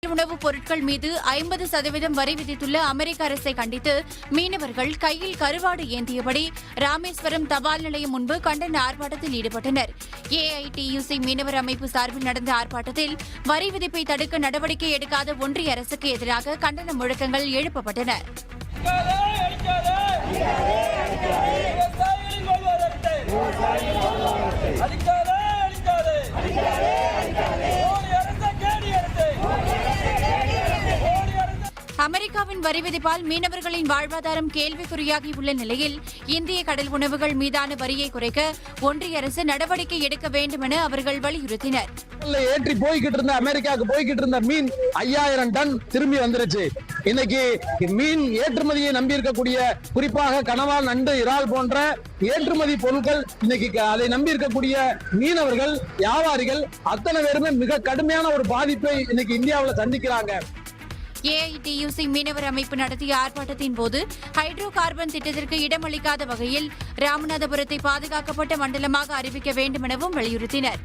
வீட்டு உணவுப் பொருட்கள் மீது 50% வரி விதித்துள்ள அமெரிக்க அரசை கண்டித்து மீனவர்கள் கையில் கருவாடு ஏந்தியபடி ராமேஸ்வரம் தபால் நிலையம் முன்பு கண்டன ஆர்ப்பாட்டத்தில் ஈடுபட்டனர். ஏஐடியுசி மீனவர் அமைப்பு சார்பில் நடந்த ஆர்ப்பாட்டத்தில் வரி விதிப்பை தடுக்க நடவடிக்கை எடுக்காத ஒன்றிய அரசுக்கு எதிராக கண்டன முழக்கங்கள் எழுப்பப்பட்டன. அமெரிக்காவின் வரி விதிப்பால் மீனவர்களின் வாழ்வாதாரம் கேள்விக்குறியாகியுள்ள நிலையில் இந்திய கடல் உணவுகள் மீதான வரியை குறைக்க ஒன்றிய அரசு நடவடிக்கை எடுக்க வேண்டும் என அவர்கள் வலியுறுத்தினர். ஏற்றி போய்கிட்டு இருந்த அமெரிக்காவுக்கு போய்கிட்டு இருந்த மீன் 5000 டன் திரும்பி வந்துருச்சு. இன்னைக்கு மீன் ஏற்றுமதியை நம்பி இருக்கக்கூடிய குறிப்பாக கணவாய், நண்டு, இறால் போன்ற ஏற்றுமதி பொருட்கள் இன்னைக்கு அதை நம்பி இருக்கக்கூடிய மீனவர்கள், வியாபாரிகள் அத்தனை பேருமே மிக கடுமையான ஒரு பாதிப்பை இன்னைக்கு இந்தியாவில் சந்திக்கிறாங்க. ஏஐடியுசி மீனவர் அமைப்பு நடத்திய ஆர்ப்பாட்டத்தின் போது ஹைட்ரோ கார்பன் திட்டத்திற்கு இடமளிக்காத வகையில் ராமநாதபுரத்தை பாதுகாக்கப்பட்ட மண்டலமாக அறிவிக்க வேண்டும் எனவும் வலியுறுத்தினர்.